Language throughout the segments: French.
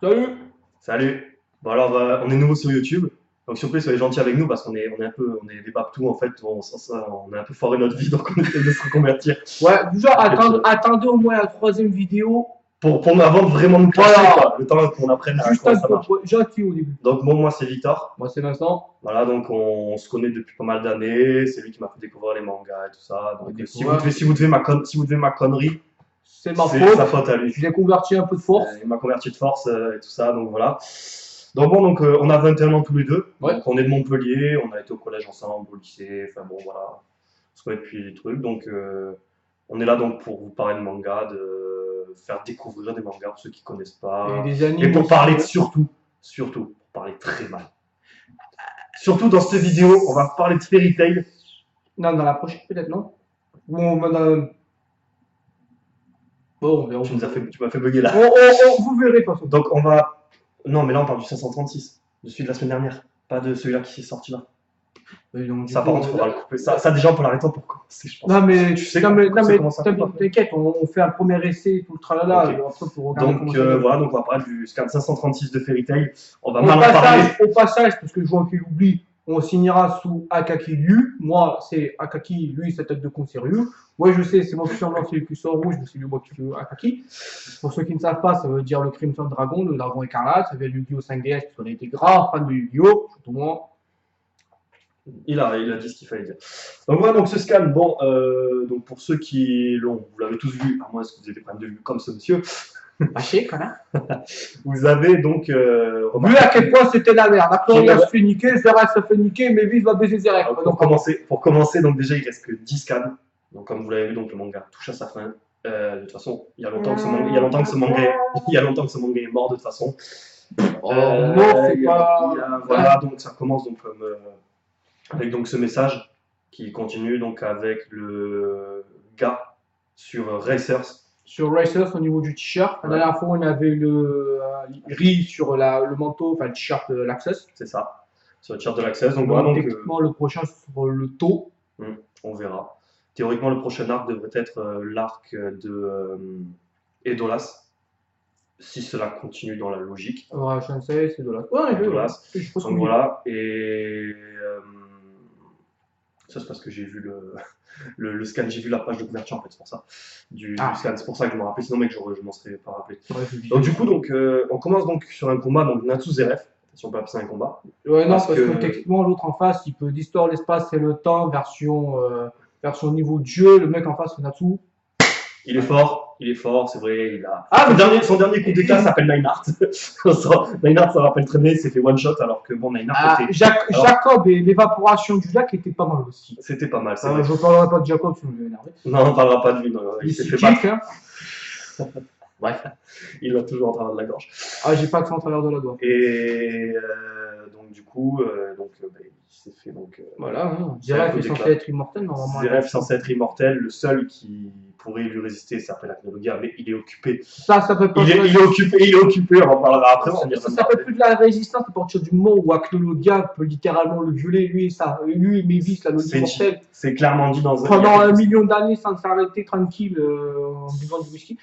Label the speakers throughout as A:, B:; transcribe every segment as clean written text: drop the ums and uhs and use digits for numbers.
A: Salut!
B: Salut. Bon alors, on est nouveau sur YouTube. Donc s'il vous plaît, soyez gentils avec nous parce qu'on est un peu, on est des babtous en fait. On a un peu foiré notre vie, donc on essaie de se reconvertir.
A: Ouais, déjà,
B: Donc,
A: attendez au moins la troisième vidéo.
B: avant de vraiment nous clasher,
A: Voilà,
B: quoi, le temps qu'on apprenne à
A: juste
B: comment
A: un
B: ça
A: peu
B: marche.
A: gentil au début.
B: Donc bon, moi c'est Victor.
A: Moi, c'est Vincent.
B: Voilà, donc on se connaît depuis pas mal d'années. C'est lui qui m'a fait découvrir les mangas et tout ça. Donc si vous devez ma connerie,
A: C'est ma
B: c'est sa
A: faute.
B: faute à lui.
A: Je l'ai converti un peu de force.
B: Il m'a converti de force et tout ça, donc voilà. Donc bon, on a 21 ans tous les deux.
A: Ouais.
B: Donc on est de Montpellier, on a été au collège ensemble, au lycée, enfin bon voilà. On se connaît depuis les trucs, donc on est là donc pour vous parler de manga, de faire découvrir des mangas pour ceux qui connaissent pas.
A: Et des animes
B: Et pour
A: aussi,
B: parler
A: ouais.
B: surtout, pour parler très mal. Surtout dans cette vidéo, on va parler de Fairy Tail.
A: Non, dans la prochaine, peut-être, non? Bon, bon, on verra.
B: Tu m'as fait bugger là.
A: Vous verrez, de toute façon.
B: Donc on va. Non, mais là on parle du 536, de celui de la semaine dernière, pas de celui-là qui est sorti là.
A: Et donc,
B: Ça, par contre, il faudra le couper. Ça, déjà, on peut l'arrêter pour commencer, je pense.
A: Non, mais
B: Tu sais comment ça
A: t'inquiète, on fait un premier essai, tout le tralala,
B: Ok.
A: et après, pour regarder
B: Donc,
A: comment ça va.
B: voilà, donc on va parler du scan 536 de Fairy Tail. On va
A: Au
B: mal en parler.
A: passage, parce que je vois qu'il oublie, on signera sous Akaki Ryu. Moi, c'est Akaki, lui, sa tête de con, c'est Ryu. Moi, je sais, c'est moi qui suis en blanc, c'est le cuissard rouge, mais c'est lui, moi qui suis Akaki. Pour ceux qui ne savent pas, ça veut dire le Crimson Dragon, le dragon écarlate. Ça vient du Yu-Gi-Oh 5DS, parce qu'on a été grands fans de Yu-Gi-Oh, surtout moi.
B: Il a dit ce qu'il fallait dire. Donc voilà, donc ce scan, bon, donc pour ceux qui l'ont, vous l'avez tous vu, à moins que vous ayez des problèmes de vue comme ce monsieur,
A: Lâché, connard.
B: vous avez donc
A: Vu
B: remarqué.
A: à quel point c'était la merde. Après, on se fait niquer, Zeref se fait niquer, mais Viz va baiser Zeref.
B: Alors, pour commencer, donc déjà il reste que 10 scans. Donc comme vous l'avez vu, donc le manga touche à sa fin. De toute façon, il y a longtemps que ce manga, ce manga est mort de toute façon.
A: Non, c'est pas.
B: Voilà, donc ça commence donc comme avec donc ce message qui continue donc avec le gars sur Racers.
A: Sur Racers, au niveau du t-shirt, la dernière fois, on avait le riz sur le manteau, enfin le t-shirt de l'Access.
B: C'est ça, sur le t-shirt de l'Access. Donc,
A: Donc,
B: voilà,
A: techniquement, le prochain sur le taux.
B: On verra. Théoriquement, le prochain arc devrait être l'arc de Edolas, si cela continue dans la logique.
A: Ouais, Shansei, c'est de la. Ouais,
B: Edolas. Donc voilà, et ça c'est parce que j'ai vu le scan, j'ai vu la page de couverture en fait, c'est pour ça. Du scan, c'est pour ça que je me rappelais, sinon mec, je m'en serais pas rappelé. Ouais, donc du coup, on commence donc sur un combat, donc Natsu Zeref, si on peut appeler ça un combat.
A: Ouais, non, parce que techniquement, l'autre en face, il peut l'histoire, l'espace et le temps, version niveau de jeu. Le mec en face, c'est Natsu.
B: Il est fort, c'est vrai. Son dernier coup d'état s'appelle Nineheart. Nineheart, ça rappelle très bien, il s'est fait one shot alors que bon, Nineheart était.
A: Jacob et l'évaporation du lac étaient pas mal aussi.
B: C'était pas mal, c'est
A: vrai. Je ne parlerai pas de Jacob, sinon je vais énerver.
B: Non, on parlera pas de lui, non, il s'est fait battre.
A: Hein.
B: Bref, il va toujours en travers de la gorge.
A: Ah, j'ai pas que ça en travers de la gorge.
B: Et donc, du coup, il s'est fait donc.
A: Voilà, Zeref est censé être immortel normalement.
B: Zeref est censé être immortel, le seul qui pourrait lui résister s'appelle Aknologia, mais il est occupé.
A: Ça peut pas.
B: Il est occupé, on en parlera après.
A: Ça peut plus de la résistance à partir du moment où Aknologia peut littéralement le violer, lui et Mévis, la logique mortelle.
B: C'est clairement dit dans un.
A: Pendant 1 million d'années sans s'arrêter tranquille en buvant du whisky.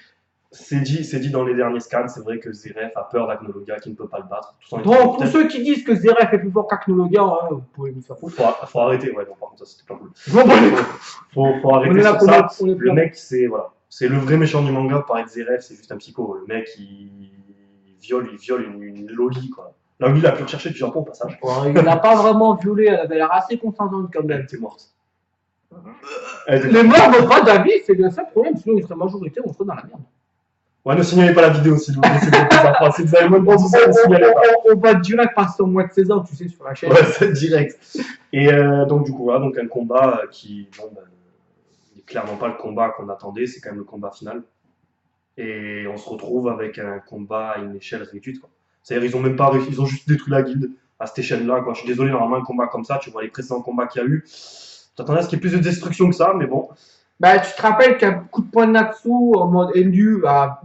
B: C'est dit dans les derniers scans, c'est vrai que Zeref a peur d'Aknologia qui ne peut pas le battre.
A: Donc, pour ceux qui disent que Zeref est plus fort qu'Aknologia, vous pouvez me faire foutre.
B: Faut arrêter, ouais, non, par contre, ça c'était pas cool. Faut arrêter sur ça. Le mec, c'est le vrai méchant du manga, pareil que Zeref, c'est juste un psycho. Le mec, il viole une loli, quoi. Là, lui, il a pu rechercher du Japon au passage.
A: Il n'a pas vraiment violé, elle avait l'air assez consentante quand même.
B: Elle était morte.
A: Les morts n'ont pas d'avis, c'est le seul problème, sinon il serait majorité, on serait dans la merde.
B: Ouais, ne signalez pas la vidéo s'il vous plaît, c'est pour si vous avez moins de bon sens, ne signalez pas.
A: On va direct passer au mois de 16 ans, tu sais, sur la chaîne.
B: Ouais, c'est direct. Et donc, du coup, voilà, donc un combat qui, n'est clairement pas le combat qu'on attendait, c'est quand même le combat final. Et on se retrouve avec un combat à une échelle réduite, quoi. C'est-à-dire, ils ont même pas réussi, ils ont juste détruit la guilde à cette échelle-là, quoi. Je suis désolé, normalement, un combat comme ça, tu vois les précédents combats qu'il y a eu, t'attendais à ce qu'il y ait plus de destruction que ça, mais bon.
A: Bah, tu te rappelles qu'un coup de poing de Natsu en mode Endu a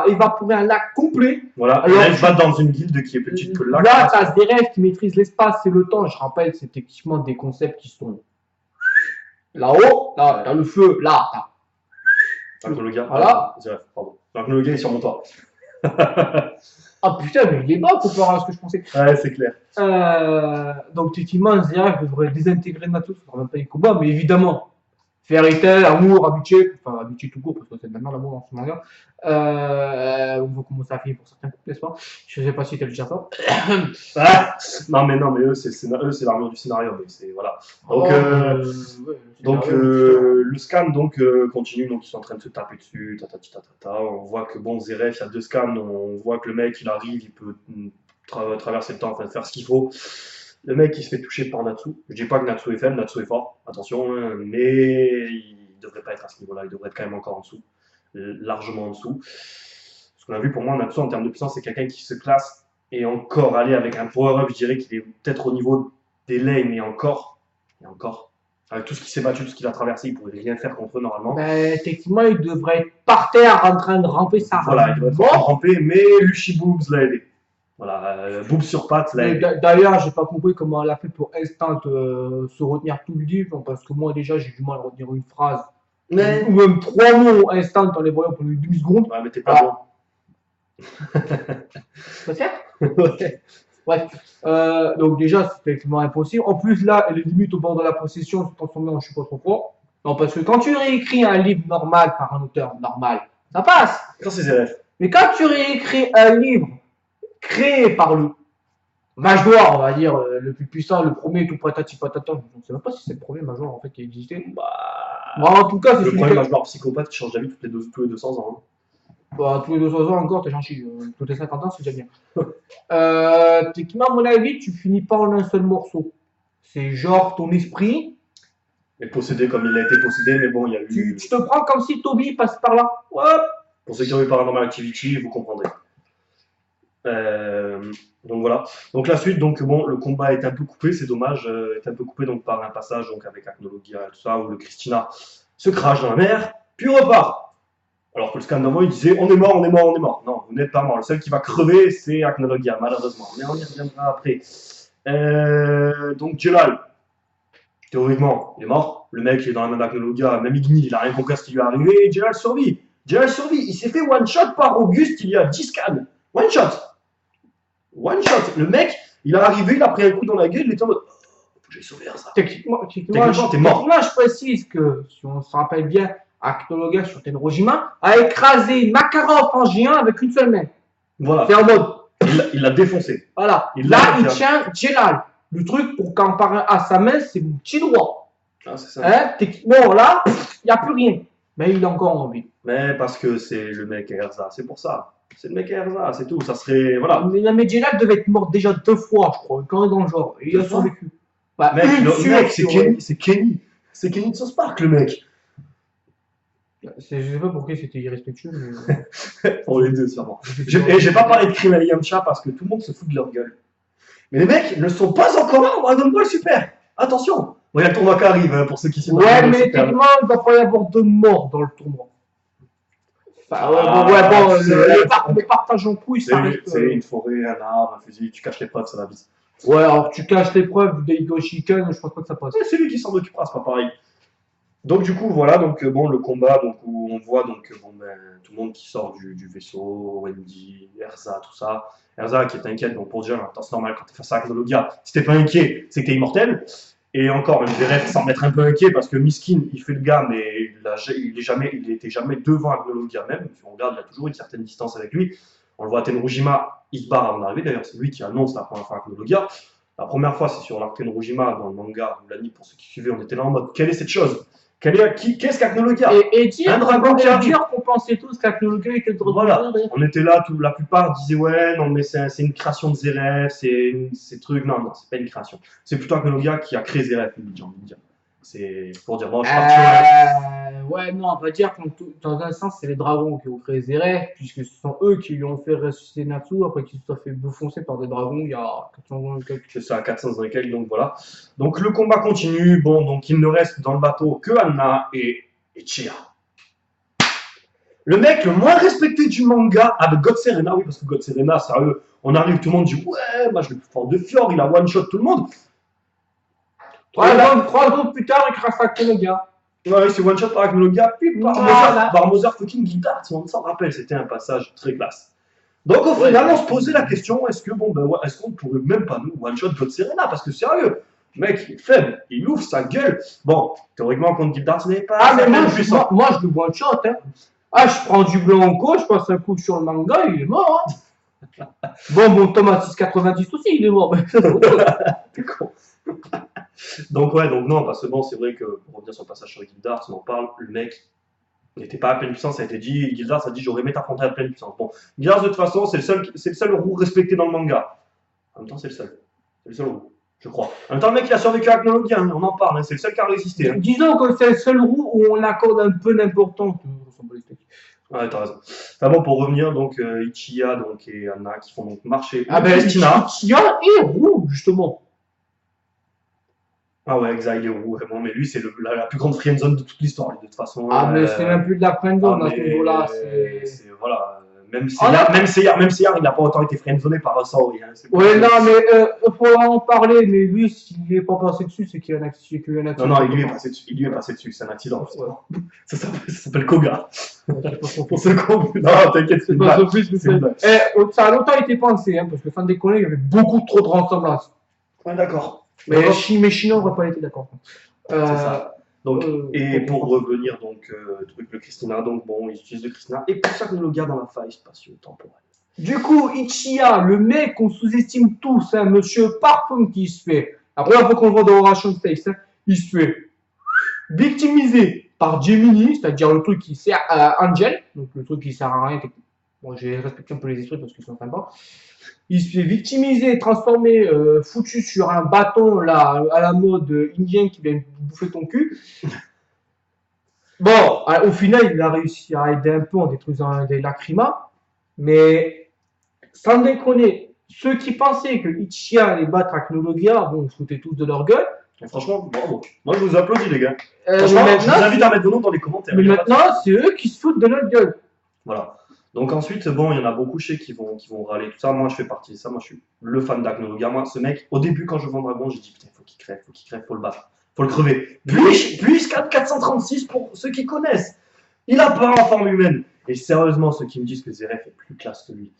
A: évaporé un lac complet.
B: Voilà, alors elle va dans une guilde qui est petite que le lac.
A: Là, tu as des rêves qui maîtrisent l'espace et le temps. Je rappelle, c'est techniquement des concepts qui sont là-haut, là, dans le feu, là.
B: Le gars,
A: voilà.
B: pardon. Le gars est sur mon toit.
A: Ah putain, mais il est bas comparé à ce que je pensais.
B: Ouais, c'est clair.
A: Donc, effectivement, Zverev devrait désintégrer Natsu, ça ne même pas les combats, mais évidemment, Fairy Tail, amour, amitié, enfin amitié tout court, parce que c'est maintenant l'amour dans ce manga. On voit comment ça a fini pour certains couples, n'est-ce pas? Je sais pas si t'as déjà ça.
B: Ah non, mais eux, c'est l'armure du scénario, mais c'est voilà. Donc, le scan continue, donc ils sont en train de se taper dessus, On voit que bon, Zverev, il y a 2 scans, on voit que le mec, il arrive, il peut traverser le temps, enfin, faire ce qu'il faut. Le mec, il se fait toucher par Natsu. Je dis pas que Natsu est faible, Natsu est fort, attention, hein, mais il devrait pas être à ce niveau-là, il devrait être quand même encore en dessous, largement en dessous. Ce qu'on a vu pour moi, Natsu, en termes de puissance, c'est quelqu'un qui se classe et encore aller avec un power-up, je dirais qu'il est peut-être au niveau des lanes et encore. Avec tout ce qui s'est battu, tout ce qu'il a traversé, il ne pourrait rien faire contre eux normalement.
A: Ben, techniquement, il devrait être par terre en train de ramper sa
B: Voilà, il devrait être en ramper, mais Luchi Boobs l'a aidé. Voilà, Boobs sur pattes l'a aidé.
A: D'ailleurs, j'ai pas compris comment elle a fait pour Instant se retenir tout le livre, parce que moi déjà j'ai du mal à retenir une phrase.
B: Mais...
A: Ou même 3 mots Instant en les voyant pendant une demi-seconde.
B: Ouais, mais t'es pas bon.
A: Ça sert? Ouais. Bref. Donc déjà, c'est effectivement impossible. En plus, là, elle est limite au bord de la possession, se transformer en je sais pas trop quoi. Non, parce que quand tu réécris un livre normal par un auteur normal, ça passe.
B: Quand c'est Zverev.
A: Mais quand tu réécris un livre créé par le Major, on va dire, le plus puissant, le premier, tout patati patata, je ne sais même pas si c'est le premier Major en fait qui a existé.
B: Bah,
A: en tout cas, c'est
B: le premier Major psychopathe qui change d'avis tous les 200 ans. Hein.
A: Bah, tous les 200 ans encore, t'es gentil. Tous les 50 ans, c'est déjà bien. Techniquement, à mon avis, tu finis pas en un seul morceau. C'est genre ton esprit.
B: Et possédé comme il a été possédé, mais bon, il y a eu.
A: Tu te prends comme si Toby passe par là. Ouais.
B: Pour ceux qui ont eu Paranormal Activity, vous comprendrez. Donc voilà. Donc la suite, donc bon, le combat est un peu coupé, c'est dommage, est un peu coupé donc par un passage donc avec Acnologia et tout ça, où le Christina se crache dans la mer, puis repart. Alors que le scan d'avant, il disait on est mort. Non, vous n'êtes pas mort. Le seul qui va crever, c'est Acnologia, malheureusement. Mais on y reviendra après. Donc Jelal, théoriquement, il est mort. Le mec, il est dans la main d'Acnologia, même Igni, il a rien compris à ce qui lui est arrivé. Et Jelal survit. Il s'est fait one-shot par Auguste il y a 10 scans. One-shot. Le mec, il est arrivé, il a pris un coup dans la gueule, il était en mode faut que j'aille sauver ça.
A: Techniquement, t'es mort. Moi, je précise que, si on se rappelle bien, Acnologia sur Tenrojima a écrasé Makarov en géant avec une seule main.
B: Voilà.
A: C'est en mode.
B: Il l'a défoncé.
A: Voilà. Il tient Jelal. Le truc, pour comparer à sa main, c'est mon petit doigt.
B: Ah, c'est ça.
A: Techniquement, là, il n'y a plus rien. Mais il est encore en vie.
B: Mais parce que c'est le mec Erza, c'est pour ça. C'est le mec Erza, c'est tout. Ça serait. Voilà.
A: Mais Jelal devait être mort déjà 2 fois, je crois. Quand il est dans le genre. Et il a survécu.
B: Bah, mec, c'est Kenny. C'est Kenny de South Park, le mec.
A: Je sais pas pourquoi c'était irrespectueux. Mais...
B: Pour les deux, sûrement. Et j'ai pas parlé de Krillin et Yamcha parce que tout le monde se fout de leur gueule. Mais les mecs ne sont pas encore là en Dragon Ball Super. Attention. Il y a le tournoi qui arrive, hein, pour ceux qui s'y
A: connaissent. Ouais, mais techniquement, il va pas y avoir de morts dans le tournoi. Enfin, le partage en couilles, ça reste.
B: C'est une forêt, un arbre, un fusil, tu caches les preuves, ça va vite.
A: Ouais, alors tu caches les preuves de Higoshiken, je pense pas que ça passe.
B: C'est lui qui s'en occupera, c'est pas pareil. Donc du coup, voilà, donc bon, le combat, donc où on voit donc bon, tout le monde qui sort du vaisseau, Wendy, Erza, tout ça. Erza qui est inquiète, donc pour dire, c'est normal quand t'es face à Acnologia, si t'es pas inquiet, c'est que t'es immortel. Et encore, même Zverev semble être un peu inquiet parce que Miskin, il fait le gars, mais il était jamais devant Acnologia même. Si on regarde, il a toujours une certaine distance avec lui. On le voit à Tenrujima, il se barre avant d'arriver. D'ailleurs, c'est lui qui annonce la première fois Acnologia. La première fois, c'est sur l'arc Tenrujima dans le manga, ou l'anime, pour ceux qui suivaient, on était là en mode quelle est cette chose? Qu'est-ce qu'Acnologia?
A: Et dire, un dragon qui arrive. On pensait tous qu'Acnologia était le dragon.
B: Voilà, on était là, la plupart disaient ouais, non mais c'est une création de Zverev, c'est truc. Non, c'est pas une création. C'est plutôt Acnologia qui a créé Zverev, j'ai envie de dire. C'est pour dire, bon, je suis parti.
A: Ouais, non, on va dire que dans un sens, c'est les dragons qui ont créé Zverev, puisque ce sont eux qui lui ont fait ressusciter Natsu après qu'il se soit fait bouffoncer par des dragons il y a 400 ans et quelques.
B: C'est ça, 400 ans et quelques, donc voilà. Donc le combat continue, bon, donc il ne reste dans le bateau que Anna et Chia. Le mec le moins respecté du manga avec God Serena, oui, parce que God Serena, sérieux, on arrive, tout le monde dit ouais, moi je le plus fort de Fjord, il a one-shot tout le monde.
A: 3 secondes plus tard, il crache Acnologia.
B: Ouais, c'est one shot par Acnologia, puis par Mozart fucking Guitare, on s'en rappelle, c'était un passage très classe. Donc au
C: Ouais.
B: final, on se posait la question, est-ce que bon, ben ouais, est-ce qu'on pourrait même pas nous one-shot God Serena? Parce que sérieux, le mec, il est faible, il ouvre sa gueule. Bon, théoriquement, contre Gildart, ce n'est pas
A: Ah, mais
B: certainement puissant.
A: moi, je le one shot, hein. Ah, je prends du blanc en co, je passe un coup sur le manga, il est mort, hein. Bon, mon tome à 6,90 aussi, il est mort, mais ça, c'est autre chose.
B: T'es con. Donc ouais, donc non, parce que bon, c'est vrai que pour revenir sur le passage sur Gildart, on en parle, le mec n'était pas à pleine puissance, ça a été dit, Gildart a dit j'aurais aimé t'affronter à pleine puissance. Bon, Gildart de toute façon, c'est le seul roux respecté dans le manga. En même temps, c'est le seul roux, je crois. En même temps, le mec il a survécu à Agnologie, hein, on en parle, hein, c'est le seul qui a résisté. Hein.
A: Disons que c'est le seul roux où on accorde un peu d'importance.
B: Ouais, t'as raison. Enfin bon, pour revenir, donc Ichiya donc, et Anna qui font donc marcher
A: Ah ben,
B: Christina.
A: Ichiya est roux, justement.
B: Ah ouais, exact, il est roux, vraiment, mais lui, c'est la plus grande friendzone de toute l'histoire, lui, de toute façon.
A: Ah, mais c'est même plus de la friendzone à ce
B: mais
A: niveau-là.
B: voilà, même
A: Ah,
B: Seyar, il n'a pas autant été friendzoné par Saori. Hein,
A: Ouais, non, mais faut en parler, mais lui, s'il n'est pas passé dessus, c'est qu'il y a un accident.
B: Non, non, il lui est passé dessus, c'est un accident.
A: Ouais.
B: Ça s'appelle Koga.
A: C'est
B: Pour ceux qui ont vu. Non, t'inquiète, c'est une
A: pas
B: blague.
A: son fils, mais
B: C'est une blague.
A: ça a longtemps été pensé, hein, parce que sans déconner, il y avait beaucoup trop de ressemblances.
B: Ouais, d'accord.
A: Mais Chino n'aurait pas été d'accord.
B: C'est ça. Donc, et
A: pour
B: pour revenir, donc, truc le Christina, donc bon, ils utilisent le Christina, et pour ça que le gars dans la faille spatio-temporelle.
A: Du coup, Ichiya, le mec qu'on sous-estime tous, un monsieur parfum qui se fait, la première fois qu'on le voit dans Oration Face, hein, il se fait victimiser par Gemini, c'est-à-dire le truc qui sert à Angel, donc le truc qui sert à rien. Bon, j'ai respecté un peu les esprits parce qu'ils sont sympas. Il se fait victimiser, transformer, foutu sur un bâton là, à la mode indien qui vient bouffer ton cul. Bon, au final, il a réussi à aider un peu en détruisant des lacrymas, mais sans déconner, ceux qui pensaient que Ichiya allait battre Aknologia, bon, ils se foutaient tous de leur gueule.
B: Et franchement, bravo. Moi, je vous applaudis, les gars.
A: Mais
B: Franchement, je vous
A: maintenant,
B: invite à mettre vos noms dans les commentaires.
A: mais maintenant, c'est eux qui se foutent de notre gueule.
B: Voilà. Donc ensuite, bon, il y en a beaucoup chez qui vont râler, tout ça. Moi, je fais partie de ça. Moi, je suis le fan d'Agnologia. Moi, ce mec, au début, quand je vends Dragon, j'ai dit, putain, faut qu'il crève, faut le battre, faut le crever. Puis 436 pour ceux qui connaissent. Il a pas en forme humaine. Et sérieusement, ceux qui me disent que Zeref est plus classe que lui.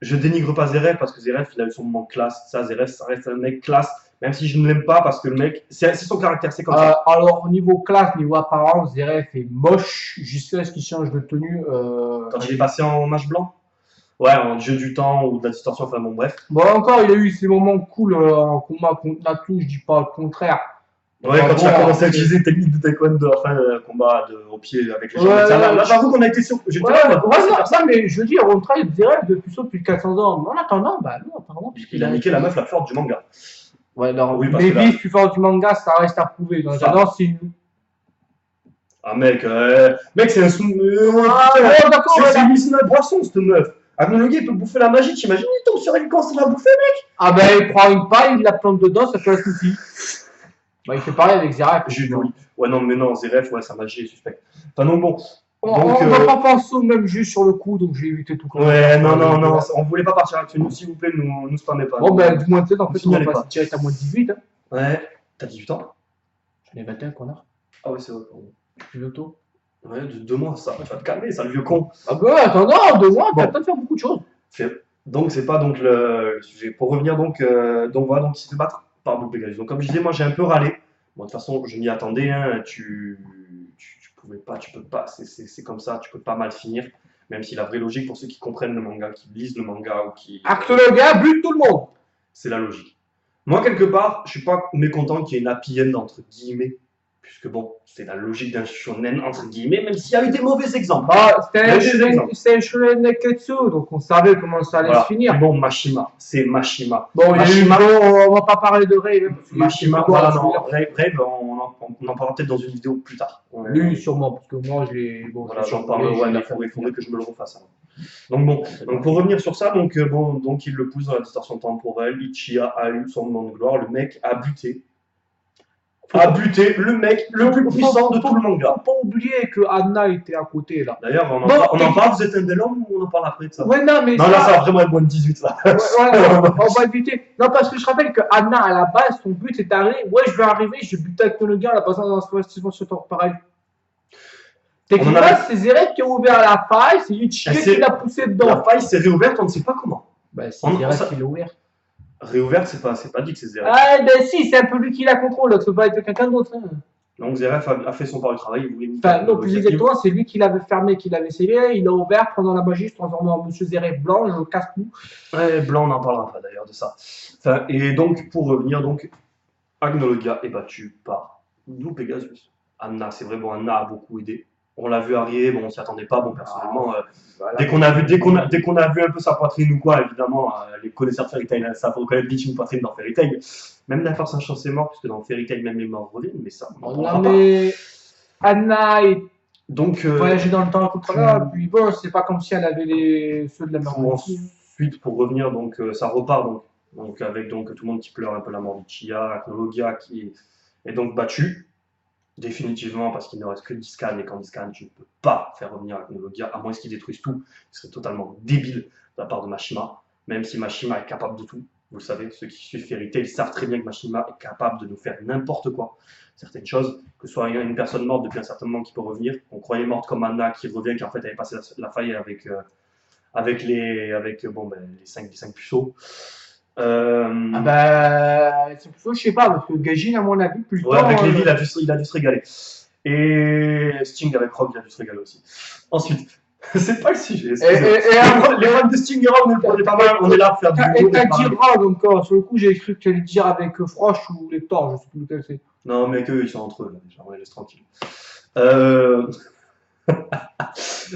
B: Je dénigre pas Zeref parce que Zeref, il a eu son moment classe. Ça, Zeref, ça reste un mec classe. Même si je ne l'aime pas parce que le mec, c'est son caractère, c'est comme ça.
A: Alors, au niveau classe, niveau apparence, Zeref est moche jusqu'à ce qu'il change de tenue.
B: Quand il est passé en match blanc. Ouais, en jeu du temps ou de la distorsion, enfin bon, bref.
A: Bon, encore, il a eu ses moments cool en combat contre Natu, je dis pas le contraire.
B: Ouais,
A: Enfin,
B: quand il a
A: bon,
B: commencé à utiliser technique de taekwondo, enfin, combat au pied avec les jambes.
A: Ouais,
B: Là, j'avoue qu'on a été sur. J'étais
A: Ouais,
B: là,
A: ça, mais je veux dire, on travaille Zeref depuis ça depuis 400 ans. Mais en attendant, bah non, apparemment.
B: il a niqué la meuf la plus forte du manga.
A: Ouais, non,
B: Oui, parce
A: mais
B: que là-
A: vice plus fort du manga, ça reste à prouver. Dans
B: Ça.
A: J'adore, c'est une.
B: Ah, mec, c'est un sou.
A: Ah,
B: putain,
A: ouais, d'accord, ouais,
B: c'est une usine à boisson, cette meuf. Agnologie, il peut bouffer la magie, t'imagines, il tombe sur elle quand ça va bouffer.
A: Ah ben, il prend une paille, il la plante dedans, ça fait un souci. Bah, il fait pareil avec Zeref.
B: Oui. Ouais, non, mais non, Zeref, ouais, sa magie est suspecte. Enfin, non, bon.
A: On
B: Donc,
A: va pas penser au même jus sur le coup, donc j'ai évité tout.
B: Ouais, non, on voulait pas partir là-dessus. Nous, s'il vous plaît, nous spammez pas.
A: Bon, ben, du moins de 7, en fait, on
B: Signalez
A: va
B: pas.
A: passer direct à moins de 18. Hein.
B: Ouais, t'as 18 ans?
A: J'en ai 21, connard.
B: Ah, ouais, c'est vrai, pardon.
A: Plus de taux.
B: Ouais, de 2 mois, ça. Tu vas te calmer, ça, le vieux con.
A: Ah ben, attends, non, 2 mois,
B: Bon.
A: t'as le temps de faire beaucoup de choses.
B: Donc, c'est pas donc le sujet. Pour revenir, donc voilà, donc il se fait battre par Blue Pegasus. Donc, comme je disais, moi, j'ai un peu râlé. Bon, de toute façon, je m'y attendais, hein. Tu pouvais pas, tu peux pas. C'est comme ça, tu peux pas mal finir. Même si la vraie logique, pour ceux qui comprennent le manga, qui lisent le manga ou qui.
A: Acte le gars, bute tout le monde.
B: C'est la logique. Moi, quelque part, je suis pas mécontent qu'il y ait une happy end, entre guillemets. Puisque bon, c'est la logique d'un shonen, entre guillemets, même s'il y a eu des mauvais exemples.
A: Bah, c'était
B: Mais
A: un shonen Neketsu, donc on savait comment ça allait
B: Voilà.
A: se finir.
B: Bon, Mashima, c'est Mashima.
A: Bon, il y a eu,
B: Mashima.
A: bon, on va pas parler de Rave. Hein, parce que
B: Mashima,
A: il y a
B: voilà,
A: eu-
B: non, Rave, on en parlera peut-être dans une vidéo plus tard.
A: Lui, sûrement, parce que moi, je l'ai. Bon,
B: Voilà,
A: je l'ai
B: j'en parle,
A: survolé,
B: ouais,
A: je
B: il faudrait que je me le refasse. Hein. Donc bon, donc pour revenir sur ça, donc il le pousse dans la distorsion temporelle, Ichiya a eu son moment de gloire, le mec a buté. Le mec le plus puissant de tout le manga.
A: Faut pas oublier que Anna était à côté, là.
B: D'ailleurs, on
A: Bon,
B: en parle, vous êtes un bel homme ou on en parle après de ça?
A: Ouais, non, mais
B: Non, là, ça va vraiment être moins de 18, ça.
A: Ouais, on va éviter. Non, parce que je rappelle que Anna, à la base, son but est d'arriver. Ouais, je vais arriver, je vais buter avec le gars, la passant dans la situation sur pareil. Techniquement, c'est Zverev qui a ouvert la faille, c'est Yuichiro qui l'a poussé dedans.
B: La faille s'est réouverte, on ne sait pas comment.
A: Bah, c'est Zverev qui l'a ouvert.
B: Réouverte, c'est pas dit que c'est Zverev.
A: Ah, ben si, c'est un peu lui qui la contrôle, ça peut pas être quelqu'un d'autre. Hein.
B: Donc Zverev a fait son part du travail.
A: Enfin, non, plus exactement, c'est lui qui l'avait fermé, qui l'avait scellé, il l'a ouvert, pendant la magie, se transforme en Monsieur Zverev blanc, je casse tout.
B: Ouais, blanc, on n'en parlera pas d'ailleurs de ça. Enfin, et donc, pour revenir, donc, Agnologia est battu par Blue Pegasus. Anna, c'est vrai, bon, Anna a beaucoup aidé. On l'a vu arriver, bon, on s'y attendait pas, bon, personnellement, voilà. dès qu'on a vu un peu sa poitrine ou quoi, évidemment, les connaisseurs de Fairy Tail savent reconnaître vite une poitrine dans Fairy Tail. Même la force chance est mort, puisque dans Fairy Tail, même les morts reviennent, mais ça, on
A: non, mais Anna est
B: donc
A: voyager dans le temps contre là, puis bon, c'est pas comme si elle avait ceux de la mort.
B: Ensuite, pour revenir, donc, ça repart, donc avec donc, tout le monde qui pleure un peu la mort de Chia, Agnologia qui est donc battu. Définitivement, parce qu'il ne reste que 10 scans, et quand 10 scans, tu ne peux pas faire revenir Agnologia, à moins qu'ils détruisent tout. Ce serait totalement débile de la part de Mashima, même si Mashima est capable de tout. Vous le savez, ceux qui suivent Fairy Tail savent très bien que Mashima est capable de nous faire n'importe quoi. Certaines choses, que ce soit une personne morte depuis un certain moment qui peut revenir, on croyait morte comme Anna qui revient, qui en fait avait passé la faille avec les 5 puceaux.
A: Ah bah, c'est plutôt, je sais pas, parce que Gajin, à mon avis, plus
B: ouais, avec Lévi, il a dû se régaler. Et Sting avec Rock, il a dû se régaler aussi. Ensuite, c'est pas le sujet. Les runs de Sting et Rock, on est pas mal, on est là pour faire du
A: boulot. Et t'as dit Rock encore, sur le coup, j'ai cru que tu allais dire avec Frosh ou les Thor, je sais plus lequel c'est.
B: Non, mais qu'eux, ils sont entre eux, là, déjà, on les laisse tranquilles.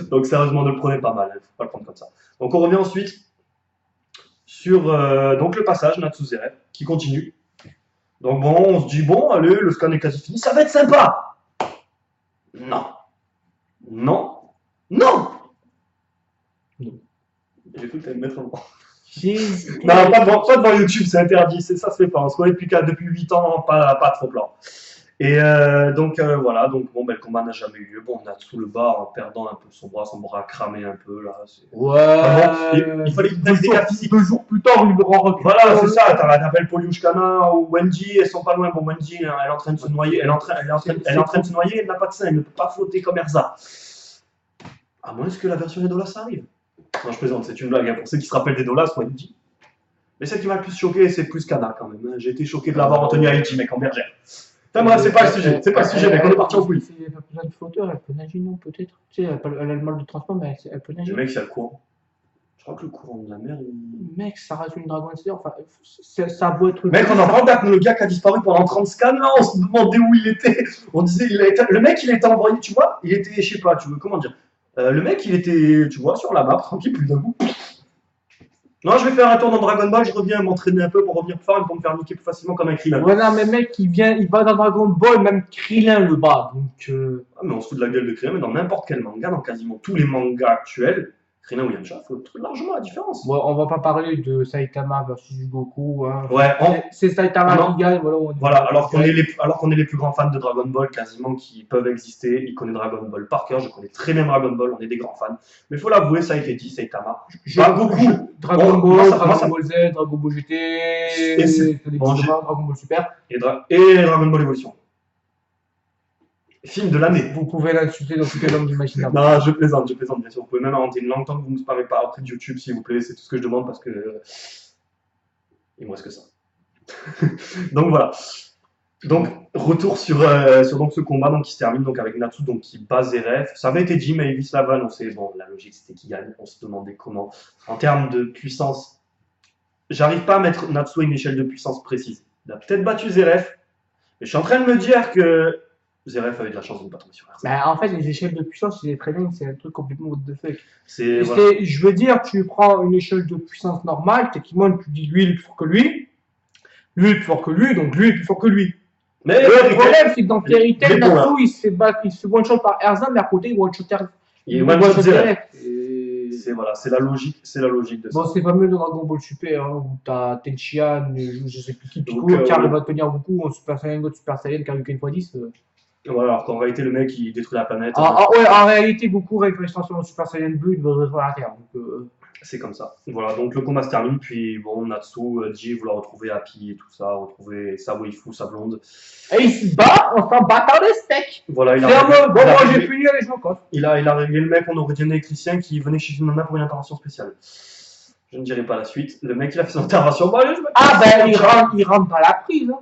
B: Donc, sérieusement, ne le prenez pas mal, il ne faut pas le prendre comme ça. Donc, on revient ensuite sur donc le passage Natsu Zverev qui continue. Donc bon, on se dit bon, allez, le scan est quasi fini, ça va être sympa. Non. Non. Non. J'ai cru que tu allais me mettre en non, pas devant YouTube, c'est interdit, ça se fait pas. On se connaît depuis 8 ans, pas trop plan. Et voilà, donc bon, ben, le combat n'a jamais eu lieu. Bon, on a sous le bas en perdant un peu son bras cramé un peu là.
A: Ouais.
B: Bon, il fallait qu'il des cas physiques.
A: 2 jours plus tard, il me rend recul.
B: Voilà, c'est ça. T'appelles Poliushkana ou Wendy, elles sont pas loin. Bon, Wendy, elle est en train de se noyer. Elle est en train de se noyer, elle n'a pas de sein, elle ne peut pas flotter comme Erza. À moins que la version des Dolas arrive. Non, je plaisante, c'est une blague. Hein. Pour ceux qui se rappellent des Dolas, Wendy. Mais celle qui m'a le plus choqué, c'est plus Kana quand même. Hein. J'ai été choqué de l'avoir en tenue Haïti, mec, en bergère. Enfin, bref, c'est pas le sujet, mec, on est parti en couille.
A: Elle n'a pas besoin de flotteur, elle peut nager, non, peut-être. Tu sais, elle a le mal de transport, mais elle peut nager.
B: Le mec, c'est le courant. Je crois que le courant de la mer.
A: Mec, ça reste une Dragon Slayer, enfin, ça doit être.
B: Mec, on en parle d'Agnologia qui a disparu pendant 30 scans, là, on se demandait où il était. On disait, le mec, il était envoyé, tu vois, il était, je sais pas, tu veux, comment dire. Le mec, il était, tu vois, sur la map, tranquille, plus d'un coup. Non, je vais faire un tour dans Dragon Ball, je reviens m'entraîner un peu pour revenir fort et pour me faire niquer plus facilement comme un Krillin.
A: Voilà, mais mec, il va dans Dragon Ball, même Krillin le bat, donc...
B: Ah, mais on se fout de la gueule de Krillin, mais dans n'importe quel manga, dans quasiment tous les mangas actuels, Krillin ou Yamcha, faut largement la différence.
A: Ouais, on va pas parler de Saitama versus Goku, hein.
B: Ouais,
A: c'est Saitama qui gagne,
B: voilà, alors qu'on est les plus grands fans de Dragon Ball quasiment qui peuvent exister, il connaît Dragon Ball par cœur, je connais très bien Dragon Ball, on est des grands fans, mais il faut l'avouer, ça a été dit, Saitama. Pas Goku.
A: Dragon Ball, Dragon Ball Z, Dragon Ball GT, Dragon Ball Super.
B: Et Dragon Ball Evolution. Film de l'année.
A: Vous pouvez l'insulter dans toutes les langues imaginable.
B: Non, je plaisante, bien sûr. Vous pouvez même inventer une langue tant que vous ne parlez pas après de YouTube, s'il vous plaît. C'est tout ce que je demande parce que. Il me reste que ça. Donc voilà. Donc, retour sur donc, ce combat donc, qui se termine donc, avec Natsu donc, qui bat Zverev. Ça avait été dit, mais Elvis l'a annoncé. Bon, la logique c'était qu'il gagne. On se demandait comment. En termes de puissance, j'arrive pas à mettre Natsu à une échelle de puissance précise. Il a peut-être battu Zverev, mais je suis en train de me dire que. Zverev avait de la chance de ne pas tomber sur Erza.
A: Bah, en fait, les échelles de puissance, c'est très bien, c'est un truc complètement what the fuck.
B: Voilà.
A: Je veux dire, tu prends une échelle de puissance normale, techniquement, tu dis lui, il est plus fort que lui est plus fort que lui, donc lui est plus fort que lui. Mais le problème, c'est que dans Fairy Tail, Natsu, il se fait one-shot par Erza, mais à côté, il one-shot
B: Zverev. C'est la logique de ça.
A: Bon, c'est pas mieux dans Dragon Ball Super, hein, où t'as Tenchian, je sais plus qui, qui arrive à tenir beaucoup en Super Saiyan God, Super Saiyan, qui a eu qu'une fois 10.
B: Voilà, alors qu'en réalité, le mec, il détruit la planète.
A: Ouais, en réalité, beaucoup avec l'extension de Super Saiyan Blue, il va retrouver la Terre. Donc,
B: C'est comme ça. Voilà, donc le combat se termine, puis bon, Natsu, Ji, vous la retrouvez Happy et tout ça, retrouver sa waifu, sa blonde.
A: Et il se bat, on s'en bat dans les steaks.
B: Voilà,
A: C'est un mot. Bon, moi j'ai fini, allez, je m'en casse.
B: il a réglé le mec en origine électricien qui venait chez une nana pour une intervention spéciale. Je ne dirai pas la suite. Le mec, il a fait son intervention. Bon, allez,
A: ah, ben, il rentre pas la prise. Hein.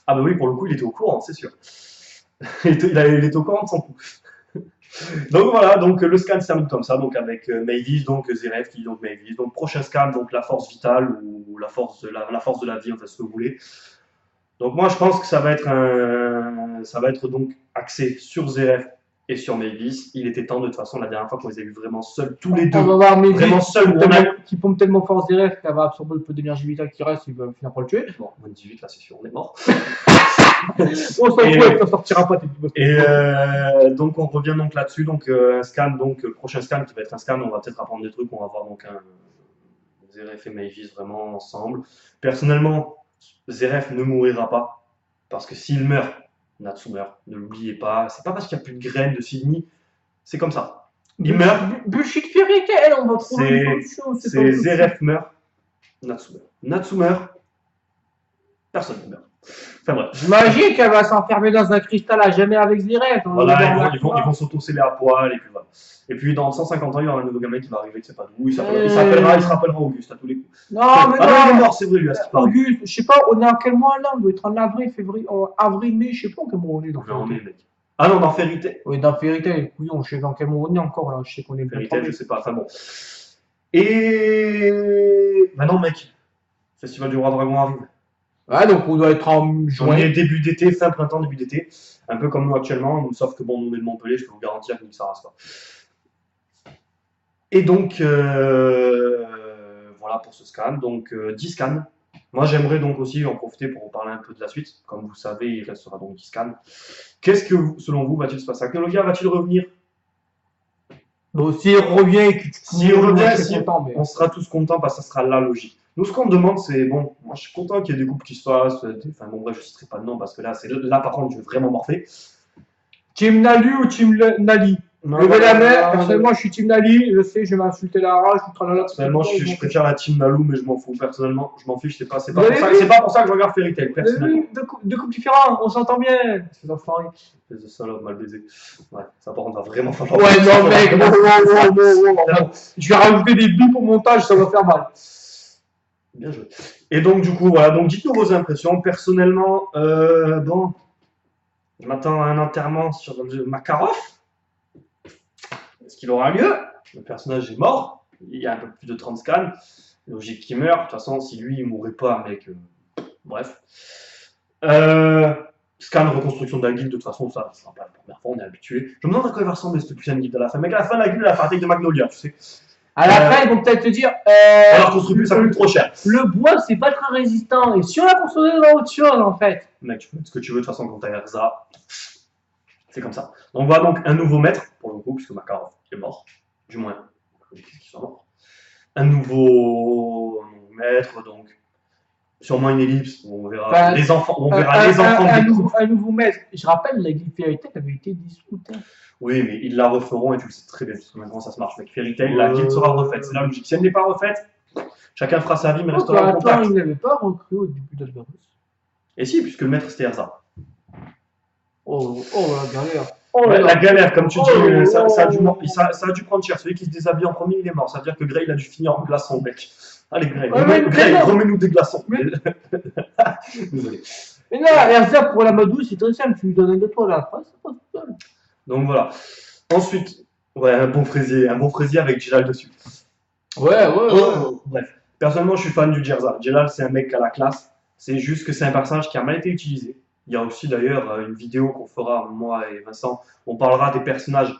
B: Ah, ben oui, pour le coup, il était au courant, c'est sûr. Il était au courant de son coup. Donc voilà, donc le scan se termine comme ça, donc avec Mavis, donc Zeref qui dit donc Mavis. Donc prochain scan, donc la force vitale ou la force de la vie, enfin ce que vous voulez. Donc moi je pense que ça va être donc axé sur Zeref et sur Mavis. Il était temps de toute façon la dernière fois qu'on les a vus vraiment seuls, tous les deux.
A: On va voir Mavis
B: vraiment seuls.
A: qui pompe tellement fort Zeref qu'elle va absorber le peu d'énergie vitale qui reste, il va finir par le tuer.
B: Bon, moins de 18 là c'est sûr, on est mort.
A: On s'en fout, ça sortira pas.
B: Et donc on revient donc là-dessus, donc un scan, donc le prochain scan qui va être un scan, on va peut-être apprendre des trucs, on va voir donc un Zeref et Mavis vraiment ensemble. Personnellement, Zeref ne mourira pas, parce que s'il meurt, Natsu meurt, ne l'oubliez pas, c'est pas parce qu'il n'y a plus de graines de Sydney, c'est comme ça. Il meurt.
A: Bullshit Fairy Tail, on va trouver une solution.
B: C'est Zeref meurt, Natsu meurt. Natsu meurt, personne ne meurt. Enfin bref.
A: J'imagine qu'elle va s'enfermer dans un cristal à jamais avec Zeref.
B: Voilà, ils vont s'auto-sceller à poil, et puis voilà. Et puis dans 150 ans, il y aura un nouveau gamin qui va arriver, tu sais pas d'où, il se rappellera Auguste à tous les coups.
A: Non, mais non,
B: il est mort, c'est vrai, lui, à ce qui parle.
A: Auguste, je sais pas, on est en quel mois là? On doit être en avril, février, avril, mai, je sais pas en quel mois on est dans
B: non, mais mec. Ah non, dans Fairy Tail.
A: Oui, dans Fairy Tail, couillon, je sais dans quel mois on est encore là, je sais qu'on est
B: Fairy Tail, je sais pas, enfin bon. Et. Bah non, mec. Festival du Roi Dragon arrive.
A: Ouais, donc on doit être en juin.
B: On est début d'été, fin printemps, début d'été. Un peu comme nous actuellement, sauf que bon, nous on est de Montpellier, je peux vous garantir que ça rase pas. Et donc, voilà pour ce scan. Donc, 10 scans. Moi, j'aimerais donc aussi en profiter pour vous parler un peu de la suite. Comme vous savez, il restera donc 10 scans. Qu'est-ce que, selon vous, va-t-il se passer? Acnologia va-t-il revenir?
A: Bon, s'il revient et que
B: on sera tous contents parce que ça sera la logique. Nous, ce qu'on demande, c'est, bon, moi je suis content qu'il y ait des couples qui se fassent. Enfin, bon, bref, je ne citerai pas de nom parce que là, par contre, je vais vraiment morfler.
A: Team Nalu ou Team Nali? Levez la main, personnellement je suis Team Nali, je sais, je vais m'insulter la rage,
B: personnellement je préfère la Team Nalu, mais je m'en fous, personnellement, je m'en fiche, c'est pas pour ça que je regarde Fairy Tail, personnellement.
A: Deux couples différents, on s'entend bien, c'est enfoiré.
B: Espèce de salope mal baisé. Ouais, ça par contre va vraiment falloir.
A: Ouais, non mec, je vais rajouter des billes pour montage, ça va faire mal.
B: Bien joué. Et donc du coup, voilà, donc dites-nous vos impressions, personnellement, bon, je m'attends à un enterrement sur Makarov. Est-ce qu'il aura lieu? Le personnage est mort, il y a un peu plus de 30 scans, logique qu'il meurt, de toute façon si lui il mourrait pas, mec, bref. Scan, reconstruction de la guilde, de toute façon ça sera pas la première fois, on est habitué. Je me demande à quoi il va ressembler cette putain de guilde à la fin, mec, à la fin de la guilde, elle a fait de Magnolia, tu sais.
A: À la fin, ils vont peut-être te dire.
B: Alors construire, ça coûte trop cher.
A: Le bois, c'est pas très résistant. Et si on l'a construit dans autre chose, en fait.
B: Mec, tu peux mettre ce que tu veux, de toute façon, quand t'as Erza, c'est comme ça. Donc, on voit donc un nouveau maître, pour le coup, puisque Makarov est mort. Du moins, qu'il soit mort. Un nouveau maître, donc. Sûrement une ellipse où on verra les enfants.
A: Un nouveau maître. Je rappelle, la guilde Fairy Tail avait été dissoute.
B: Oui, mais ils la referont et tu le sais très bien, parce que maintenant ça se marche. Avec Fairy Tail, la guilde sera refaite. C'est la logique. Si elle n'est pas refaite, chacun fera sa vie, mais restera en contact.
A: Il n'avait pas recruté au début d'Alberus.
B: Et si, puisque le maître c'était Erza.
A: Oh, la galère.
B: La galère, comme tu dis, ça a dû prendre cher. Celui qui se déshabille en premier, il est mort. Ça veut dire que Grey, il a dû finir en glaçon, mec. Allez, Grey, remets-nous des glaçons. Désolé.
A: Mais non, Erza, pour la Madou, c'est très simple. Tu lui donnes un gâteau à la fin, c'est pas tout seul.
B: Donc voilà. Ensuite, ouais, un bon fraisier avec Jelal dessus.
A: Ouais.
B: Bref. Personnellement, je suis fan du Jerza. Jelal, c'est un mec à la classe. C'est juste que c'est un personnage qui a mal été utilisé. Il y a aussi d'ailleurs une vidéo qu'on fera, moi et Vincent. On parlera des personnages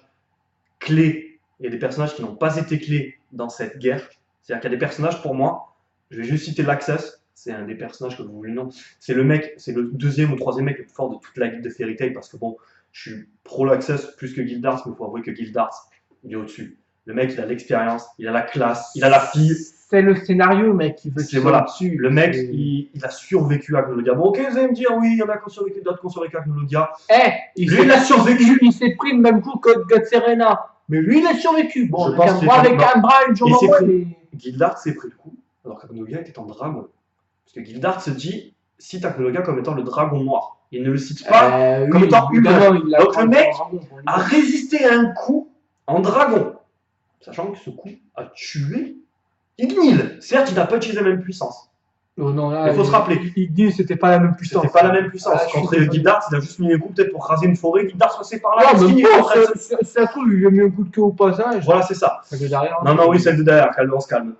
B: clés et des personnages qui n'ont pas été clés dans cette guerre. C'est-à-dire qu'il y a des personnages, pour moi, je vais juste citer l'Axus. C'est un des personnages que vous voulez, non. C'est le mec, c'est le deuxième ou troisième mec le plus fort de toute la guilde de Fairy Tail parce que bon, je suis pro l'Axus plus que Guildars, mais il faut avouer que Guildars, il est au-dessus. Le mec, il a l'expérience, il a la classe, il a la fille.
A: C'est le scénario, mec, qui veut
B: c'est voilà. Dessus. Le mec, il a survécu à Agnologia. Bon, ok, vous allez me dire, oui, il y en a qui ont survécu, d'autres qui ont survécu à Agnologia.
A: Il a survécu, il s'est pris le même coup que God Serena. Mais lui, il a survécu. Bon, avec un bras, une jambe en moins,
B: Gildart s'est pris le coup, alors qu'Agnologa était en dragon. Parce que Gildart se dit, cite Agnologa comme étant le dragon noir. Il ne le cite pas comme étant humain. Donc le mec a résisté à un coup en dragon. Sachant que ce coup a tué Ignil. Certes, il n'a pas utilisé la même puissance.
A: Oh non, là,
B: il faut se rappeler.
A: Ignil, c'était pas la même puissance.
B: C'était pas la même puissance. Contre Gildart, il a juste mis un coup peut-être pour raser une forêt. Gildart passait par là.
A: Non, mais ça trouve, il lui a mis un coup de queue au passage.
B: Voilà, c'est ça.
A: Celle de derrière.
B: Non, oui, celle de derrière. On se calme.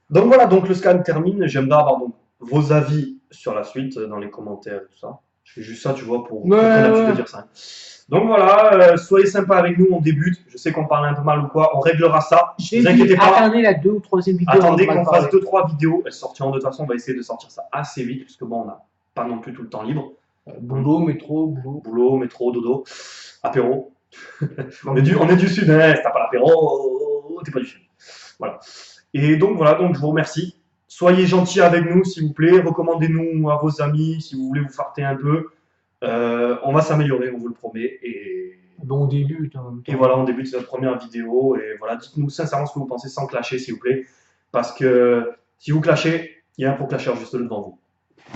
B: Donc voilà, donc le scan termine. J'aimerais avoir donc vos avis sur la suite dans les commentaires et tout ça. Je fais juste ça, tu vois, pour qu'on ait l'habitude de dire ça. Donc voilà, soyez sympas avec nous, on débute. Je sais qu'on parle un peu mal ou quoi, on réglera ça. Ne vous inquiétez pas.
A: Attendez la 2e ou 3e vidéo.
B: Attendez qu'on fasse 2-3 vidéos. Elles sortiront de toute façon, on va essayer de sortir ça assez vite, puisque bon, on n'a pas non plus tout le temps libre.
A: Boulot, métro, boulot.
B: Boulot, métro, dodo, apéro. on est du sud, hein, si t'as pas l'apéro, t'es pas du sud. Voilà. Et donc voilà, donc je vous remercie. Soyez gentils avec nous, s'il vous plaît. Recommandez-nous à vos amis si vous voulez vous farter un peu. On va s'améliorer, on vous le promet. Et
A: bon, on débute.
B: Et voilà, on débute notre première vidéo. Et voilà, dites-nous sincèrement ce que vous pensez sans clasher, s'il vous plaît. Parce que si vous clashez, il y a un pro clasher juste devant vous.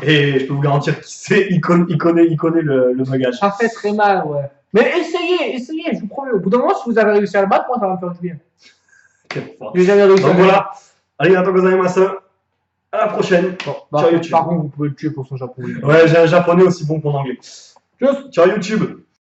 B: Et je peux vous garantir qu'il sait, il connaît le bagage.
A: Ça fait très mal, ouais. Mais essayez, je vous promets. Au bout d'un moment, si vous avez réussi à le battre, moi, ça va me faire du bien.
B: J'ai jamais réussi. Donc voilà. Allez, à la prochaine.
A: Bon, ciao YouTube. Par contre, vous pouvez le tuer pour son japonais.
B: Ouais, j'ai un japonais aussi bon que mon anglais. Ciao YouTube.